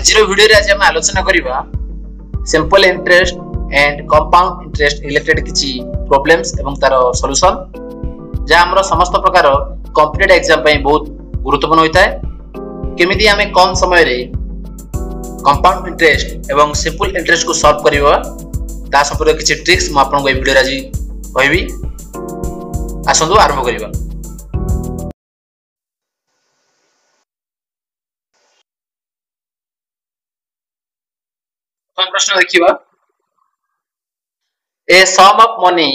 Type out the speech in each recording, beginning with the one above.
आज वीडियो रे आज हम आलोचना करिबा simple interest and compound interest related किछि प्रॉब्लम्स एवं तार सॉल्यूशन जे हमरो समस्त प्रकार कॉम्पिटेटिव एग्जाम पई बहुत गुरुत्वपूर्ण होता है। केमिति हमें कम समय रे कंपाउंड इंटरेस्ट एवं सिंपल इंटरेस्ट को सॉल्व करिबा ता संपर्क किछि ट्रिक्स म आपन को वीडियो रे आज कहबी। आसंदु आरंभ करिबा। प्रश्न देखिबा। A sum of money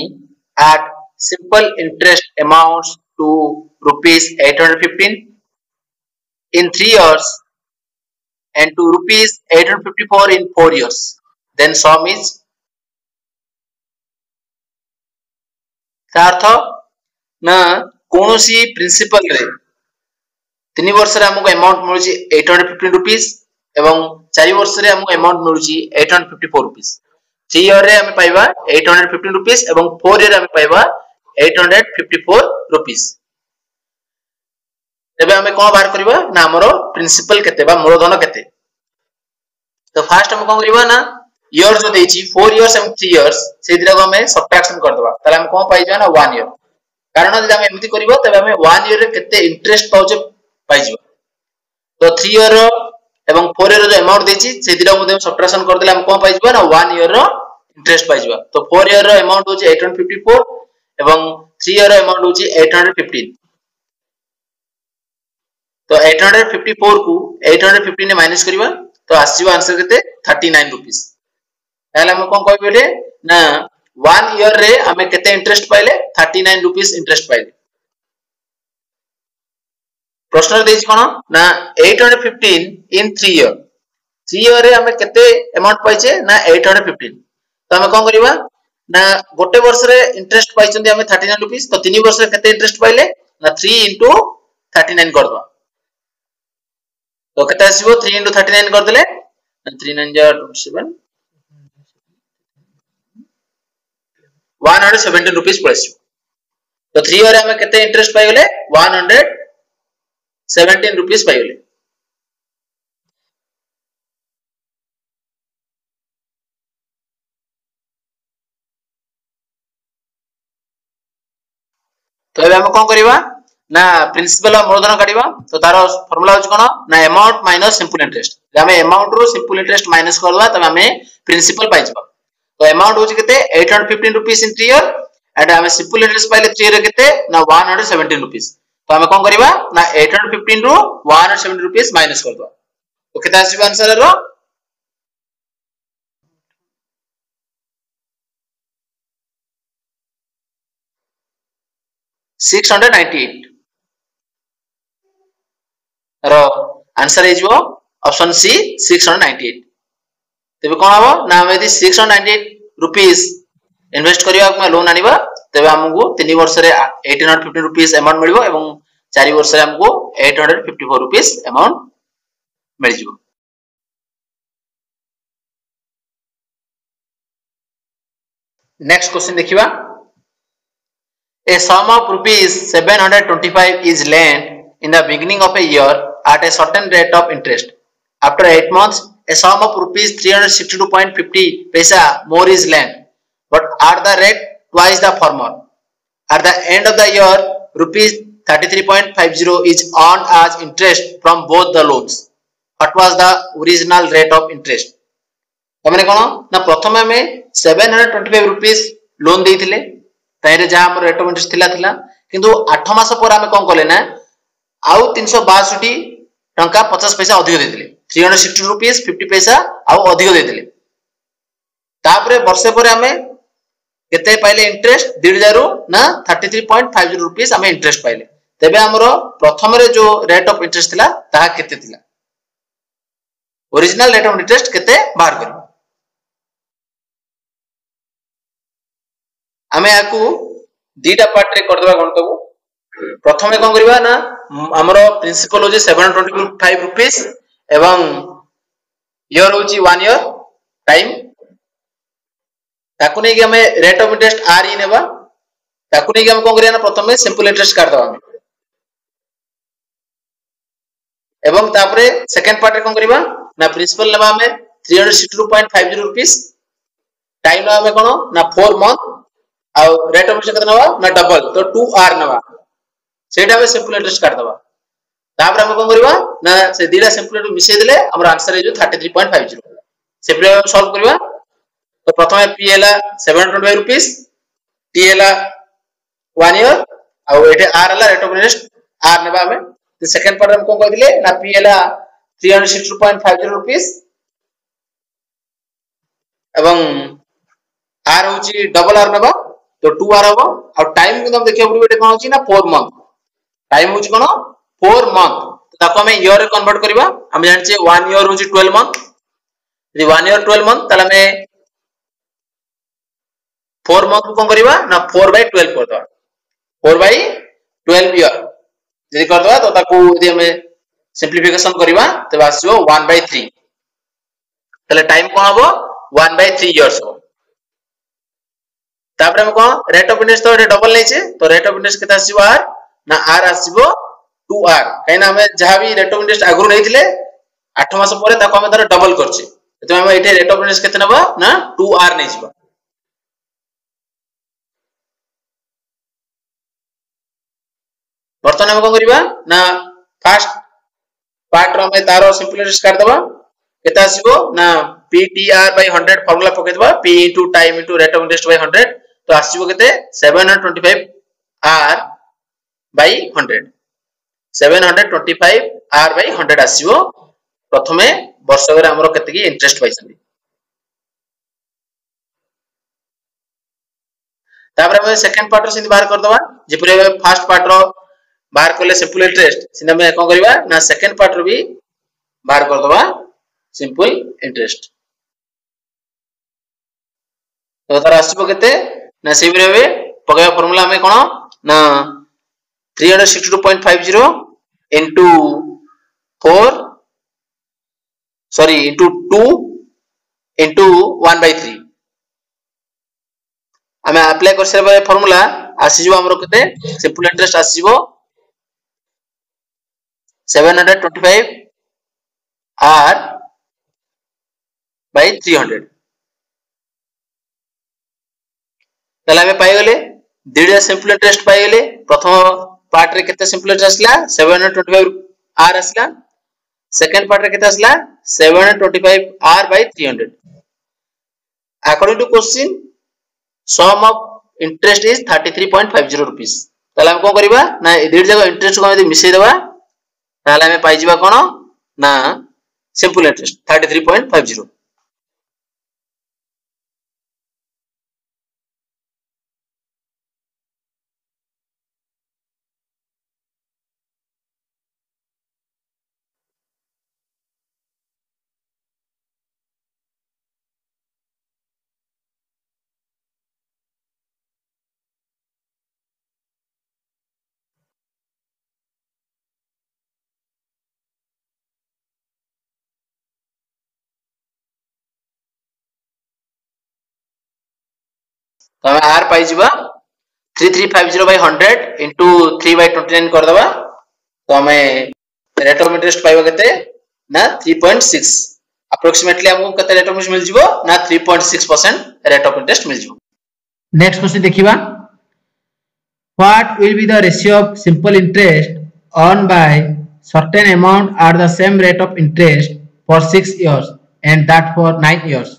at simple interest amounts to rupees 815 in 3 years and to rupees 854 in 4 years. Then sum is अर्थ ना कोनोसी प्रिंसिपल रे 3 वर्ष रे हमको अमाउंट मिलुची 815 रुपीस एवं 4 वर्ष रे हमको अमाउंट मिलुची 854 रुपीस। 3 ईयर रे हम पाइबा 815 रुपीस एवं 4 ईयर हम पाइबा 854 रुपीस। तबे हमें कोन बाहर करबा ना हमरो प्रिंसिपल केते बा मूलधन केते। तो फर्स्ट हम कोन करबा ना ईयर जो देछि 4 इयर्स एवं 3 इयर्स से दिरा को हमें सब्ट्रैक्शन कर देबा तले हम कोन पाइ जा ना 1 ईयर। कारण जब हम एमिति करबो तबे हमें 1 ईयर रे केते इंटरेस्ट पाउचे पाइ जिवो। तो 3 ईयर एवं 4 ईयर जो अमाउंट देछि से दिरा को सब्ट्रैक्शन कर देले हम कोन पाइ जिवो ना 1 ईयर रो इंटरेस्ट पाइ जिवो। तो 4 ईयर रो अमाउंट होछि 854 एवं 3 ईयर रो अमाउंट होछि 815। तो 854 को 815 ने माइनस करबा तो आसीबो आंसर केते 39 रुपीस। ताले हम कोन कहबेले ना 1 ईयर रे हमें केते इंटरेस्ट पाइले 39 रुपीस इंटरेस्ट पाइले। प्रश्न देछि कोन ना 815 इन 3 ईयर। 3 ईयर रे हमें केते अमाउंट पाइछे ना 815। तो हमें कोन करबा ना गोटे वर्ष रे इंटरेस्ट पाइछन्ती हमें 39 रुपीस। तो 3 वर्ष रे केते इंटरेस्ट पाइले ना 3 * 39 कर दवा। तो केते आसीबो 3 * 39 कर देले 3 9 27 117 रुपीस पड़ेछि। तो 3 ईयर हमें केते इंटरेस्ट पाइ गेले 117 रुपीस पाइ गेले। तो अब हम कोन करबा ना प्रिंसिपल और मूलधन काढिबा। तो तार फार्मूला होछ कोन ना अमाउंट माइनस सिंपल इंटरेस्ट। जे हमें अमाउंट रो सिंपल इंटरेस्ट माइनस करबा तब हमें प्रिंसिपल पाइ जबा। तो अमाउंट होछ केते 815 रुपीस इन 3 ईयर एंड हमें सिंपल इंटरेस्ट पाइले 3 ईयर केते ना 117 रुपीस। तो हमें कोन करबा ना 815 रो 117 रुपीस माइनस कर दवा। तो केते आसीबा आंसर रो 698 रो आंसर हे जो ऑप्शन सी 698। तबे कोन हबो ना हम यदि 698 रुपीस इन्वेस्ट करिया हम लोन आनिबा तबे हमकु 3 वर्ष रे 815 रुपीस अमाउंट मिलबो एवं 4 वर्ष रे हमकु 854 रुपीस अमाउंट मिल जिवो। नेक्स्ट क्वेश्चन देखिबा। A sum of rupees 725 is lent in the beginning of a year at a certain rate of interest. After 8 months, a sum of rupees 362.50 paisa more is lent, but at the rate twice the former. At the end of the year, rupees 33.50 is earned as interest from both the loans. What was the original rate of interest? तमने कोन ना प्रथम हमें 725 rupees loan देइथिले ताइरे जा हमर rate of interest थिला किंतु 8 मास पर हमें कोन करले ना आउ 362 टंका 50 पैसा अधिक देथिले 360 रुपीस 50 पैसा आउ अधिक देथिले। तापरे वर्ष पर हमें केते पाइले इंटरेस्ट 2000 ना 33.50 रुपीस हमें इंटरेस्ट पाइले। तबे हमरो प्रथम रे जो रेट ऑफ इंटरेस्ट थिला ता केते थिला ओरिजिनल रेट ऑफ इंटरेस्ट केते बाहर करबा। हमें आकु दीटा पार्ट रे कर देबा गणित को। प्रथमे कोन करबा ना हमरो प्रिंसिपल होजे 725 रुपीस एवं ईयर होची 1 ईयर टाइम ताकु नै कि हमें रेट ऑफ इंटरेस्ट आर ई नेबा ताकु नै कि हम कोन करिया ना प्रथमे सिंपल इंटरेस्ट काट दबा एवं तापरे सेकंड पार्ट रे कोन करबा ना प्रिंसिपल नबा हमें 362.50 रुपीस, टाइम नबा हमें कोन ना 4 मंथ, आ रेट ऑफ इंटरेस्ट केतना नबा ना डबल तो 2R नबा, सेटा हमें सिंपल इंटरेस्ट काट दबा। तापर हम कोन करबा ना से दीटा सिंपल इंटरेस्ट मिसै देले हमर आंसर हे जो 33.50। सिंपल हम सॉल्व करबा तो प्रथमे P हैला 725 रुपीस, T हैला 1 ईयर, आ एटे R हैला रेट ऑफ इंटरेस्ट R नबा हमें। तो सेकंड पार्ट हम कोन कह दिले ना P हैला 362.50 रुपीस एवं R होची डबल R नबा तो 2R हो, आ टाइम को हम देखियो पड़िबो एटे कोन होची ना 4 मंथ, टाइम होची कोन 4 मंथ, तो ताको हमें ईयर रे कन्वर्ट करबा। हम जानि छे 1 ईयर होची 12 मंथ, यदि 1 ईयर 12 मंथ तले हमें 4 मंथ को कोन करबा ना 4/12 कर दबा, 4/12 ईयर यदि कर दबा तो ताको यदि हमें सिंपलीफिकेशन करबा तबे आसीबो 1/3, तले टाइम कोन हबो 1/3 इयर्स हो। तापर हम कोन रेट ऑफ इंटरेस्ट तो डबल नै छे तो रेट ऑफ इंटरेस्ट केता आसीबो R ना R आसीबो 2R, काइना हमें जहां भी रेट ऑफ इंटरेस्ट आगु नैथिले 8 मास परे ताको हमें तार डबल करछे, तो हम एटे रेट ऑफ इंटरेस्ट केते नबा ना 2R नै जिबा। बर्तन हम कोन करबा ना फर्स्ट पार्ट रो में तारो सिंपल इंटरेस्ट काट दबा, केता आसीबो ना PTR/100 फार्मूला पके दबा, P * time * rate of interest / 100 तो आसीबो केते 725R/100, 725R/100 आसीबो प्रथमे वर्षक रे हमरो केते की इंटरेस्ट पाइसबी। तापर हम सेकंड पार्ट रो सिंध बाहर कर दबा, जेपुरे फर्स्ट पार्ट रो बाहर करले सिंपल इंटरेस्ट सिंध हम कोन करबा ना सेकंड पार्ट रो भी बाहर कर दबा सिंपल इंटरेस्ट। तो तार आसीबो केते ना सेम रे पके फार्मूला हमें कोन ना 362.50 into 4 into 2 into 1/3 हमें अप्लाई कर से फार्मूला आसीजो हमरो केते सिंपल इंटरेस्ट आसीबो 725R/300, तले हमें पाई गले दीडा सिंपल इंटरेस्ट पाई गले। प्रथम पार्ट रे केते सिंपल इंटरेस्ट आसला 725R आसला, सेकंड पार्ट रे केते आसला 725R/300। According to question sum of interest is 33.50 rupees, तले हम कोन करबा ना दीड जगह इंटरेस्ट को यदि मिसै देबा ताले हमें पाई जिबा कोन ना सिंपल इंटरेस्ट 33.50। तो हमें R पाई जिबा 3350/100 into 3/29 कर दबा, तो हमें रेट ऑफ इंटरेस्ट पाइबा केते ना 3.6, अप्रोक्सीमेटली हमको केते रेट ऑफ इंटरेस्ट मिल जिवो ना 3.6% रेट ऑफ इंटरेस्ट मिल जिवो। नेक्स्ट क्वेश्चन देखिबा, what will be the ratio of simple interest earn by certain amount at the same rate of interest for 6 years and that for 9 years।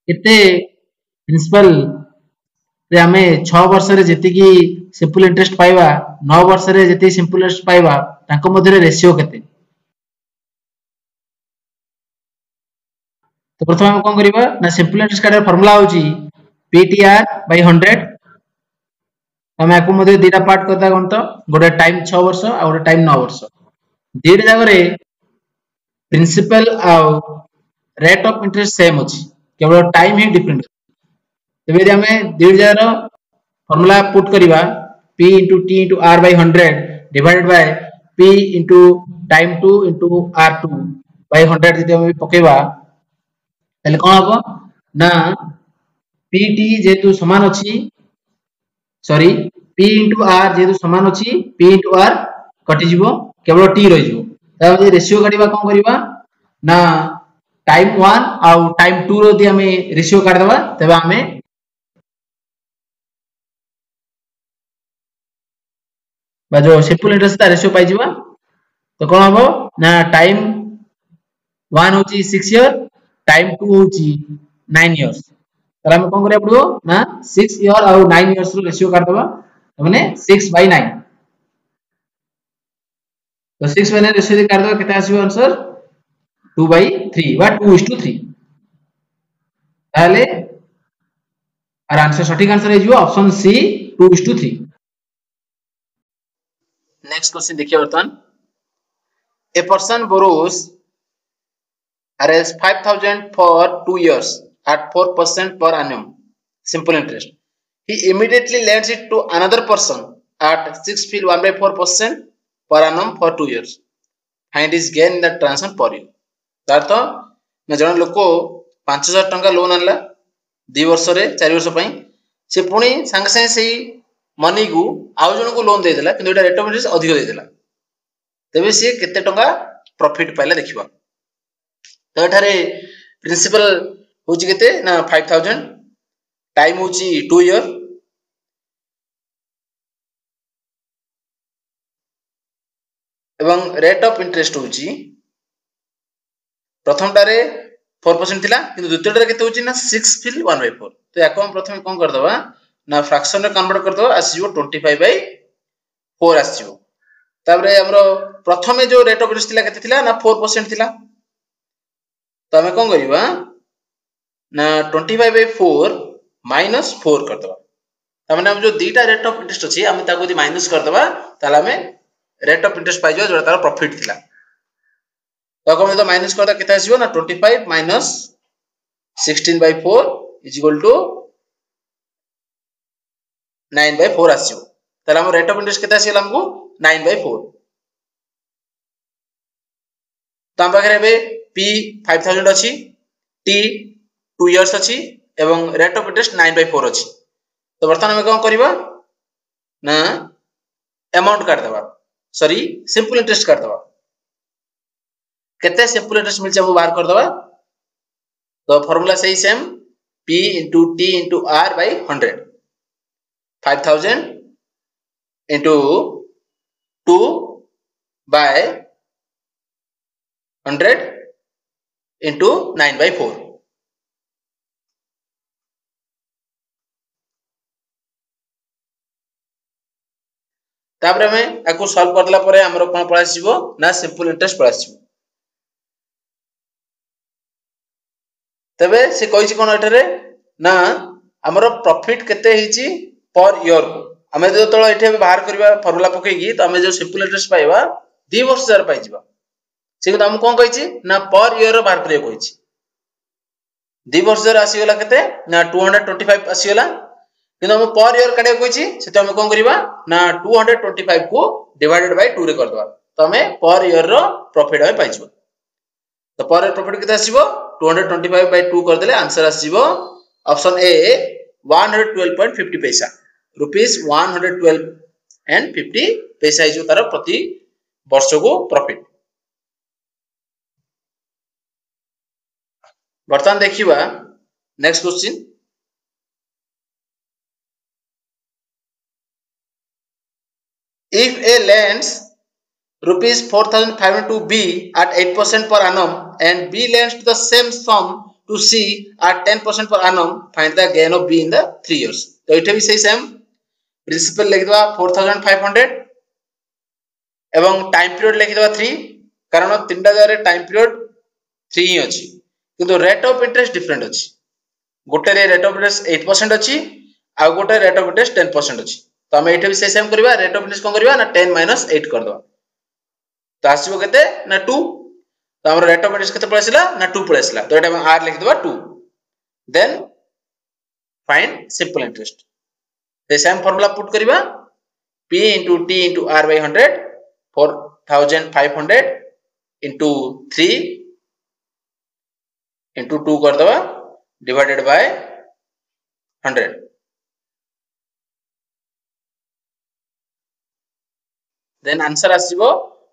केते principal रे हमें 6 वर्ष रे जेति की सिंपल इंटरेस्ट पाइबा 9 वर्ष रे जेति सिंपल इंटरेस्ट पाइबा ताको मध्ये रेशियो केते। तो प्रथम हम कोन करिबा ना सिंपल इंटरेस्ट का फार्मूला होची PTR/100, हम याको मध्ये दीटा पार्ट करता कोन तो गोटे टाइम 6 वर्ष आ गोटे टाइम 9 वर्ष, दीटा जगह रे प्रिंसिपल आ रेट ऑफ इंटरेस्ट सेम अछि, केवल टाइम ही डिफरेंट। तबे यदि हमें दीटा जगह फार्मूला पुट करिबा P * T * R/100 divided by P * time 2 * R2/100 जदि हम पकेबा तले कोन हबो ना PT जेतु समान अछि P * R जेतु समान अछि P * R कटि जिवो केवल T रहि जिवो, ताजे रेशियो काढिबा कोन करिबा ना टाइम 1 आउ टाइम 2 रो दि हमें रेशियो काढ देबा तबे हमें बा जो सिंपल इंटरेस्ट ता रेशियो पाई जिबा तो कोन हबो ना टाइम 1 होची 6 ईयर टाइम 2 होची 9 इयर्स तर हमें कोन करिया पड़ो ना 6 ईयर आउ 9 इयर्स रो रेशियो काढ देबा माने 6/9 तो 6/9 रेशियो काढ देबा केते आसीबो आंसर 2/3 बा 2:3 ताले आर आंसर सटीक आंसर हे जिवो ऑप्शन सी 2:3 नेक्स्ट क्वेश्चन देखिए बर्तन a person borrows arrange 5,000 for 2 years at 4% per annum simple interest. He immediately lends it to another person at 6.1/4% per annum for 2 years. Find his gain in the transaction per year. तार तो न जन लोक 5,000 टंका loan आनला 2 वर्ष रे 4 वर्ष पई से पुणी संग संग सेही मनी को आउ जन को लोन दे देला किंतु एटा रेट ऑफ इंटरेस्ट अधिक दे देला तबे से केते टंका प्रॉफिट पाइला देखिबा तो एठारे प्रिंसिपल होची केते ना 5,000 टाइम होची 2 ईयर एवं रेट ऑफ इंटरेस्ट होची प्रथम टारे 4% थिला किंतु द्वितीय टारे केते होची ना 6/1/4 तो याको हम प्रथम कोन कर दबा ना फ्रैक्शन रे कन्वर्ट कर दबा आसीबो 25/4 आसीबो ताबरे हमरो प्रथमे जो रेट ऑफ इंटरेस्ट थिला केते थिला ना 4% थिला तो हमें कौन करिबा ना 25/4 माइनस 4 कर दबा तमाने हम जो दीटा रेट ऑफ इंटरेस्ट अछि हम ताको दि माइनस कर दबा ताला हमें रेट ऑफ इंटरेस्ट पाइ जो जोटा तार प्रॉफिट थिला तो हम तो माइनस करदा केते आसीबो ना 25 माइनस 16/4 इज इक्वल टू 9/4 आसीबो ताला हम रेट ऑफ इंटरेस्ट केते आसीला हमको 9/4 तो हम पाखरे बे P 5,000 अछि T 2 इयर्स अछि एवं रेट ऑफ इंटरेस्ट 9/4 अछि तो वर्तमान हम कोन करिबा ना अमाउंट काट दबा सॉरी सिंपल इंटरेस्ट काट दबा केते सिंपल इंटरेस्ट मिल जाबो बाहर कर दबा तो फार्मूला सही same P * T * R by 100 5,000 into 2 by 100 into 9/4 तापर हमें आको सॉल्व करला परे हमरो कोन पळा आसीबो ना सिंपल इंटरेस्ट पळा आसीबो तबे से कहिछि कोन एठरे ना हमरो प्रॉफिट केते हिची पर ईयर को हमें जो तळ एठे बाहर करबा फार्मूला पकेगी तो हमें जो सिंपल इंटरेस्ट पाइबा 2 वर्ष जर पाइ जिबा से हम कोन कहिछि ना पर ईयर बाहर करियो कहिछि 2 वर्ष जर आसी गेला केते ना 225 आसी गेला किंतु हम पर ईयर काढे कहिछि से तो हम कोन करिबा ना 225 को डिवाइडेड बाय 2 रे कर दबा तो हमें पर ईयर रो प्रॉफिट हमें पाइ जिबो तो पर ईयर प्रॉफिट केते आसीबो 225/2 कर देले आंसर आसीबो ऑप्शन ए 112.50 पैसा रुपीस 112.50 पैसा हिजो तार प्रति वर्ष को प्रॉफिट वर्तमान देखिबा next question if a lends rupees 4,500 to B at 8% per annum and B lends to the same sum to C at 10% per annum find the gain of B in the 3 years तो इठे भी सही same principle लिख दवा 4,500 एवं time period लिख दवा 3 कारण तीनटा जरे टाइम पीरियड 3 ही अछि किंतु रेट ऑफ इंटरेस्ट डिफरेंट अछि गोटे रे रेट ऑफ इंटरेस्ट 8% अछि आ गोटे रेट ऑफ इंटरेस्ट 10% अछि तो हम एठे भी सही सेम करबा रेट ऑफ इंटरेस्ट कोन करबा ना 10 - 8 कर दवा तो आसीबो केते ना 2 तो हमर रेट ऑफ इंटरेस्ट केते पळेसला ना 2 पळेसला तो एटा हम r लिख देबा 2 then find simple interest the same formula put करिबा P * T * R by 100 4,500 into 3 into 2 कर दबा divided by 100 then answer आसीबो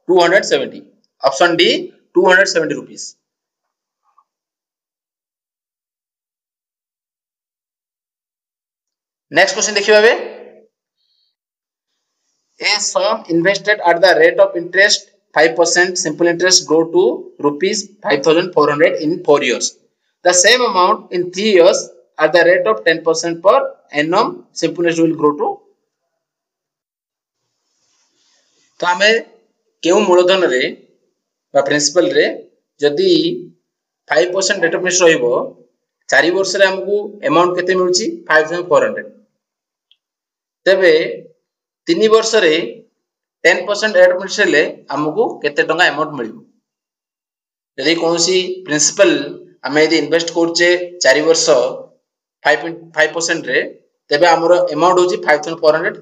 270 option D 270 rupees. Next question देखिए बे, a sum invested at the rate of interest 5% simple interest grow to rupees 5400 in 4 years. The same amount in 3 years at the rate of 10% per annum simple interest will grow to। तो आमे केउ मूलधन रे बा principal रे जदी 5% rate of interest रहिबो 4 वर्ष रे हमकु अमाउंट केते मिलुची 5400। तबे 3 वर्ष रे 10% रेट ऑफ इंटरेस्ट ले हमकु केते टंका अमाउंट मिलिबो। यदि कोनसी प्रिंसिपल हमें यदि इन्वेस्ट करचे 4 वर्ष 5% रे तबे हमरो अमाउंट होची 5400।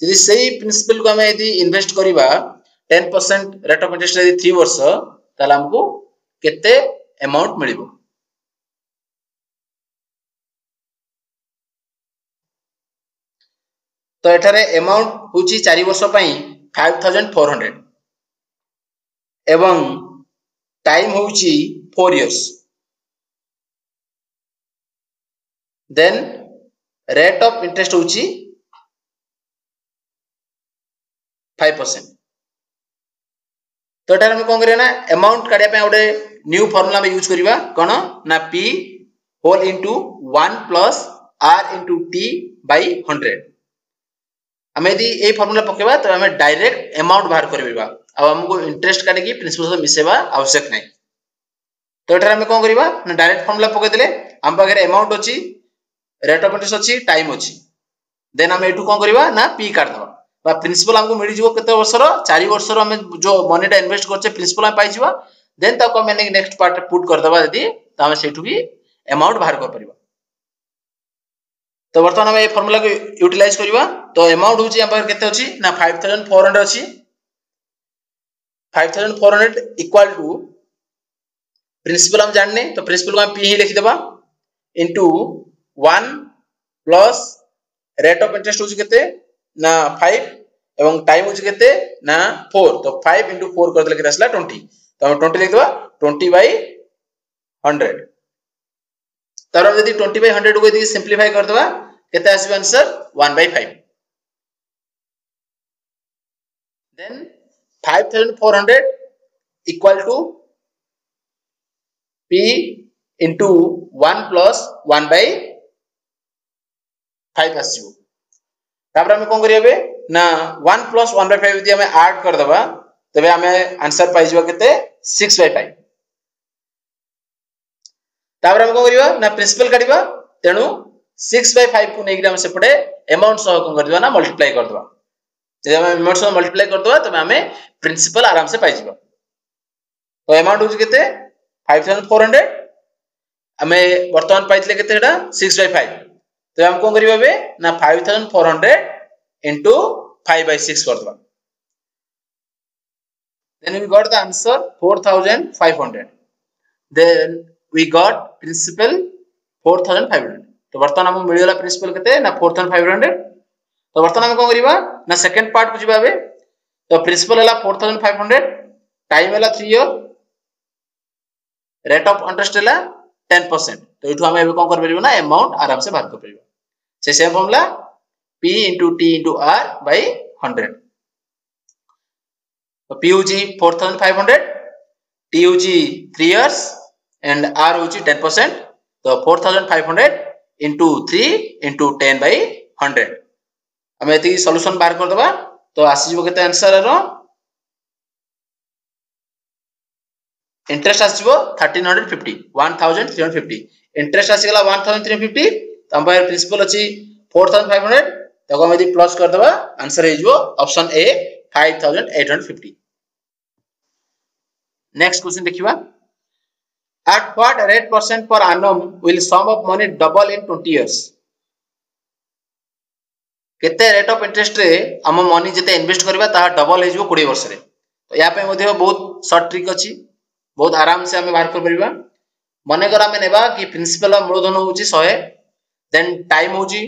यदि सही प्रिंसिपल को हमें यदि इन्वेस्ट करिबा 10% रेट ऑफ इंटरेस्ट यदि 3 वर्ष ताला हमकु केते अमाउंट मिलिबो। तो एठारे अमाउंट होची 4 वर्ष पई 5400 एवं टाइम होची 4 years. Then rate of interest होची 5%। तो एटार हम कोन करिया ना अमाउंट काढिया पे ओडे न्यू फार्मूला में यूज करिवा कोन ना p whole into 1 plus r into t by 100। हमें यदि ए फार्मूला पकेबा तो हमें डायरेक्ट अमाउंट बाहर करबा। अब हमको इंटरेस्ट काढे की प्रिंसिपल से मिसेबा आवश्यक नहीं। तो एटार हम कोन करिवा ना डायरेक्ट फार्मूला पके देले हम पाखरे अमाउंट अछि रेट ऑफ इंटरेस्ट अछि टाइम अछि। देन हम एटू कोन करिवा ना p काढ दबा बा प्रिंसिपल हमको मिल जिवो केते वर्षर 4 वर्षर हम जो मनीटा इन्वेस्ट करछे प्रिंसिपल हम पाइ जिवा। देन ताको हम नेक्स्ट पार्ट पुट कर दबा यदि त हम सेठू भी अमाउंट बाहर कर परिबा। तो वर्तमान हम ए फार्मूला को यूटिलाइज करिवा। तो अमाउंट होची हम केते अछि ना 5400 अछि। 5400 इक्वल टू प्रिंसिपल हम जानने तो प्रिंसिपल को हम p ही लिख देबा into 1 plus rate of interest होची केते ना 5 एवं टाइम होची केते ना 4। तो 5 into 4 कर देले केते आसला 20। तो हम 20 लिख देबा 20 by 100। तर यदि 20 by 100 को यदि सिंपलीफाई कर देबा केते आसीबा answer 1 by 5। Then 5400 equal to p into 1 plus 1 by 5 आसीबो। तापर हम कोन करियबे ना 1 plus 1 by 5 यदि हम ऐड कर दबा तबे हमें आंसर पाइ जबा केते 6 by 5। तापर हम कोन करिवा ना प्रिंसिपल काढिबा तेनु 6 by 5 को नेकी हम सेपटे अमाउंट सह कोन कर दिबा ना मल्टीप्लाई कर दबा। जदि हम अमाउंट सह मल्टीप्लाई कर दबा तबे हमें प्रिंसिपल आराम से पाइ जबा। तो अमाउंट होची केते 5400 हमें वर्तमान पाइतले केते एटा 6 by 5। तो हम कोन करिबा बे ना 5400 into 5 by 6 कर दबा। Then we got the answer 4500। Then we got principal 4500। तो वर्तमान हम मिलला प्रिंसिपल केते ना 4500। तो वर्तमान हम कोन करिबा ना सेकंड पार्ट को जिबा बे। तो प्रिंसिपल हला 4500 टाइम हला 3 ईयर रेट ऑफ इंटरेस्ट हला 10%। तो इठु हम एबे कोन कर परिबो ना अमाउंट आराम से बाहर कर परिबो। से same formula p into t into r by 100। तो p होची 4500 t होची 3 years and r होची 10%। तो 4500 into 3 into 10 by 100 हम एती सॉल्यूशन बाहर कर दबा। तो आसी जबो केते आंसर रो इंटरेस्ट आसीबो 1350 इंटरेस्ट आसी गला 1350। तो हम बाहर प्रिंसिपल अछि 4500 तको हम यदि प्लस कर दबा आंसर हे जो ऑप्शन ए 5850। नेक्स्ट क्वेश्चन देखिबा at what rate percent per annum will sum of money double in 20 years। केते रेट ऑफ इंटरेस्ट रे हम मनी जते इन्वेस्ट करबा ता डबल हे जो 20 वर्ष रे। तो या पे मध्ये बहुत शॉर्ट ट्रिक अछि बहुत आराम से हमें बाहर कर परिबा। मने कर हमें नेबा कि प्रिंसिपल मूलधन होची 100 देन टाइम होची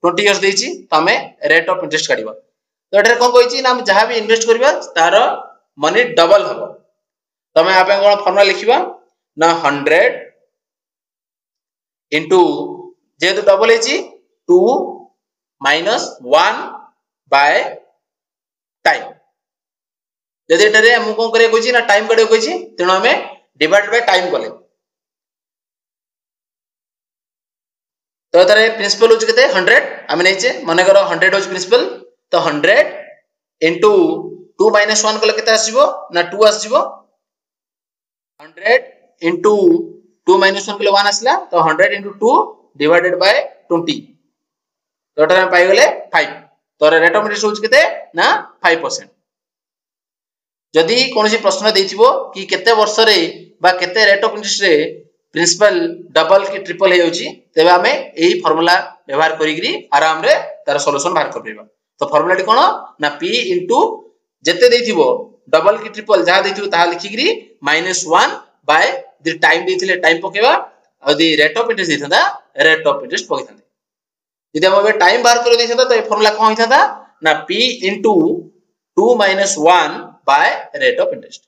20 इयर्स देची तो हमें रेट ऑफ इंटरेस्ट काढिबा। तो एठारे कोन कहिची ना हम जहां भी इन्वेस्ट करबा तार मनी डबल हबो। तमे आपे कोन फार्मूला लिखिबा ना 100 इनटू जेतु डबल हेची 2 माइनस 1 बाय टाइम जदि एटारे हम कोन करे कोची ना टाइम कड़े कोची तेनो हमें डिवाइड बाय टाइम कले तो तारे प्रिंसिपल होची केते 100 हम नेचे माने करो 100 होची प्रिंसिपल तो 100 इनटू 2 माइनस 1 कले केते आसीबो ना 2 आसीबो 100 इनटू 2 माइनस 1 कले 1 आसला तो 100 इनटू 2 डिवाइडेड बाय 20 तो एटा हम पाई गेले 5 तो रेट ऑफ इंटरेस्ट होची केते ना 5%। जदि कोनोसी प्रश्न देथिबो कि केते वर्ष रे बा केते रेट ऑफ इंटरेस्ट रे प्रिंसिपल डबल की ट्रिपल हे होची तेबे हमें एही फार्मूला व्यवहार करिकरी आराम रे तार सॉल्यूशन बाहर कर परबा। तो फार्मूला टी कोन ना p इनटू जते देथिबो डबल की ट्रिपल जहा देथिबो ता लिखिकरी -1 बाय द टाइम देथिले टाइम पकेबा और द रेट ऑफ इंटरेस्ट देथदा रेट ऑफ इंटरेस्ट पकेथांदे। यदि हम टाइम बाहर कर देथदा तो ए फार्मूला कोन होइथादा ना p into 2 minus 1 by rate of interest।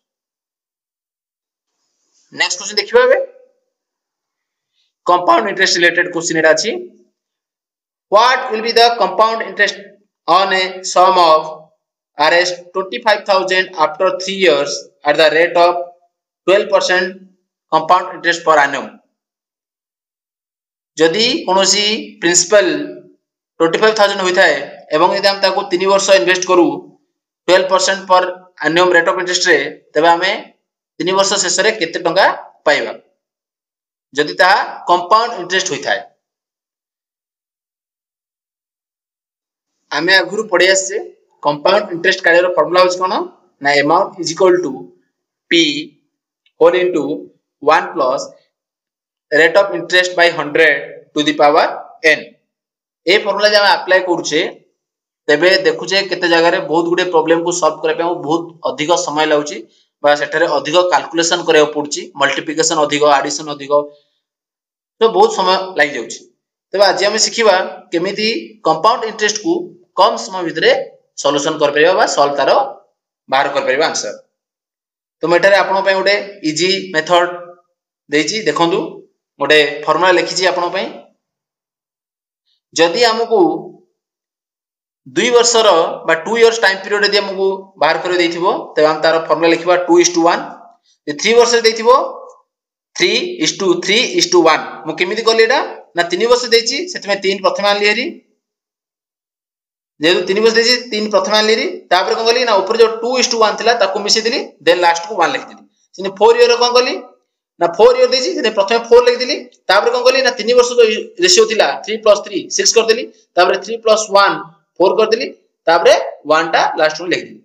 Next question देखिबा बे compound interest related question एटा अछि what will be the compound interest on a sum of Rs 25,000 after 3 years at the rate of 12% compound interest per annum। जदि कोनोसी principal 25,000 होइथाय एवं यदि हम ताको 3 वर्ष invest करू 12% पर एनुअल रेट ऑफ इंटरेस्ट रे तबे हमें 3 वर्ष शेष रे केते टंका पाइबा जदि ता कंपाउंड इंटरेस्ट होइथाय। आमे अगुरु पढि आसे कंपाउंड इंटरेस्ट काढे रो फार्मूला होछ कोन ना amount is equal to p whole into 1 plus rate of interest by 100 to the power n। ए फार्मूला जे हम अप्लाई करूछे तेबे देखुचे केते जगह रे बहुत गुडे प्रॉब्लम को सॉल्व करे पे बहुत अधिक समय लाउची बा सेठारे अधिक कैलकुलेशन करे पड़ची मल्टीप्लिकेशन अधिक एडिशन अधिक तो बहुत समय लागि जाउची। तबे आज हम सिखिबा केमिति कंपाउंड इंटरेस्ट को कम समय भितरे सॉल्यूशन कर परिबा बा सॉल्व तारो बाहर कर परिबा आंसर। तो मेटारे आपन पे गोटे इजी मेथड देची देखंदु गोटे फार्मूला लिखिची आपन पे जदि हमकु 2 वर्षर बा 2 इयर्स टाइम पीरियड यदि हमकु बाहर कर देथिबो तबे हम तारो फार्मूला लिखिबा 2:1 3 वर्ष देथिबो 3:3:1 मु केमिति करली एटा ना 3 वर्ष देची सेतमे 3 प्रथम आनली हेरी जेतु 3 वर्ष देची 3 प्रथम आनली हेरी तापर कोन करली ना ऊपर जो 2:1 थिला ताको मिसे दिली देन लास्ट को 1 लिख दिली सिने 4 इयर कोन करली ना 4 इयर देची सेने प्रथम 4 लिख दिली तापर कोन करली ना 3 वर्ष जो रेशियो थिला 3 + 3 6 कर देली तापर 3 + 1 4 कर देली तापरे 1 टा लास्ट में लिख देली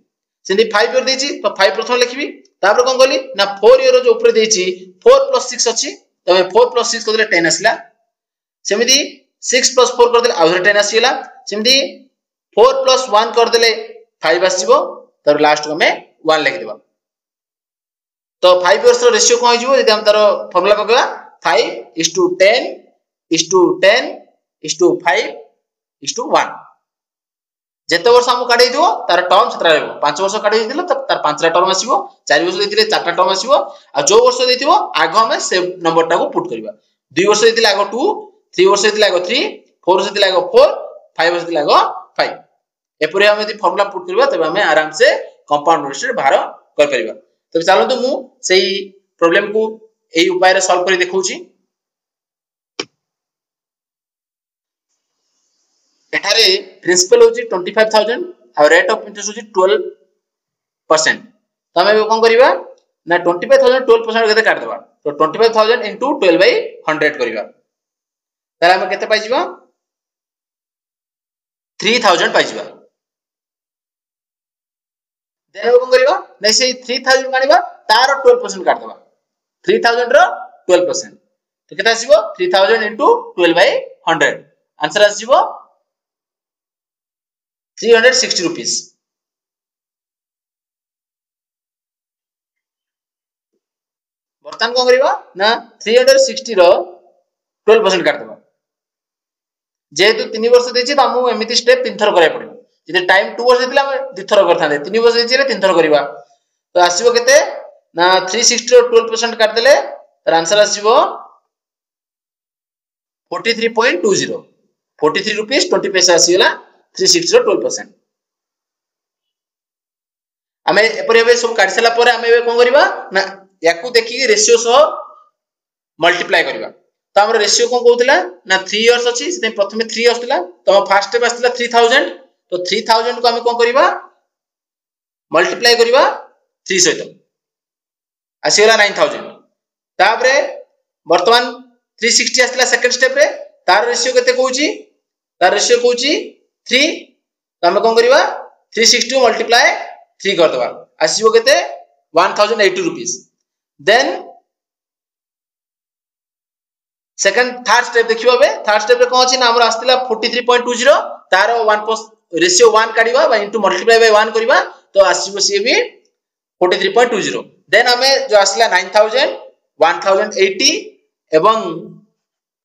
सिंधी 5 इयर देची तो 5 प्रथम लिखबी तापर कोन करली ना 4 इयर जो ऊपर देची 4 + 6 अछि तमे 4 + 6 कर देले 10 आसला सेमिति 6 + 4 कर देले आउर 10 आसीला सेमिति 4 + 1 कर देले 5 आसीबो तर लास्ट में 1 लिख देबा। तो 5 इयर्स रो रेशियो कोन हिजबो यदि हम तारो फार्मूला पकेबा 5:10:10:5:1 जेते वर्ष हम काढे दियो तार टर्म सतरा रहबो 5 वर्ष काढे दिलो त तार 5 टा टर्म आसीबो 4 वर्ष देथिले 4 टा टर्म आसीबो आ जो वर्ष देथिबो आगो हम से नंबर टा को पुट करबा 2 वर्ष देथिले आगो 2 3 वर्ष देथिले आगो 3 4 वर्ष देथिले आगो 4 5 वर्ष देथिले आगो 5 एपुरे हम यदि फार्मूला पुट करबा तबे हम आराम से कंपाउंड इंटरेस्ट बाहर कर परिबा। तबे चलंतु मु सेही प्रॉब्लम को एही उपाय रे सॉल्व करी देखौची। एठारे प्रिंसिपल होची 25,000 और रेट ऑफ इंटरेस्ट होची 12%। तमे कोन करिबा ना 25,000 12% केते काट देबा तो 25,000 * 12/100 करिबा तार हम केते पाइ जिबा 3000 पाइ जिबा देन कोन करिबा नै से 3000 कानिबा तार 12% काट देबा 3000 रो 12% तो केते आसीबो 3000 * 12/100 आंसर आसीबो 360 रुपीस। बर्तन को करिबा ना 360 रो 12% काट देबा जेतु 3 वर्ष देछि त हमु एमिति स्टेप 3 थर करे पड़िबो जदि टाइम 2 वर्ष दिला 2 थर करथांदे 3 वर्ष देछि रे 3 थर करिबा तो आसीबो केते ना 360 रो 12% काट देले तर आंसर आसीबो 43.20 43 रुपीस 20 पैसा आसीगला 360 रो 12%। आमे एपरि एबे सब काट सला परे आमे एबे कोन करबा ना याकू देखि रेशियो सो मल्टीप्लाई करबा। तो हमर रेशियो कोन कहउतला ना 3 इयर्स अछि से प्रथमे 3 आस्तला तो फर्स्ट स्टेप आस्तला 3000 तो 3000 को आमे कोन करबा मल्टीप्लाई करबा 3 सहित आसीगला 9000 तापरे वर्तमान 360 आस्तला सेकंड स्टेप रे तार रेशियो केते कहउची तार रेशियो कहउची 3 तो आमे कोन करबा 360 मल्टीप्लाई 3 कर दबा आसीबो केते 1080 rupees. Then second third step देखिबा बे थर्ड स्टेप रे कोन अछि ना हमर आस्तला 43.20 तार 1 रेशियो 1 काढिबा बा इनटू मल्टीप्लाई बाय 1 करबा तो आसीबो सी भी 43.20। देन हमें जो आसला 9000 1080 एवं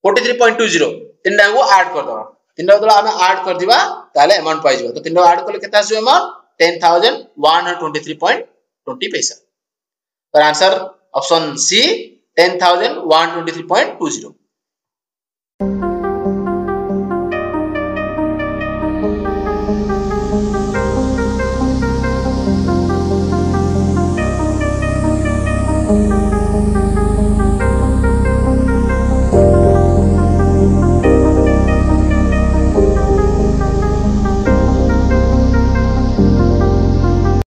43.20 तीनटा को ऐड कर दबा तीनटा तो हमें ऐड कर दिबा ताले अमाउंट पाइ जबो तो तीनटा ऐड करले केता आसीबो अमाउंट 10123.20 पैसा। तो आंसर ऑप्शन सी 10123.20।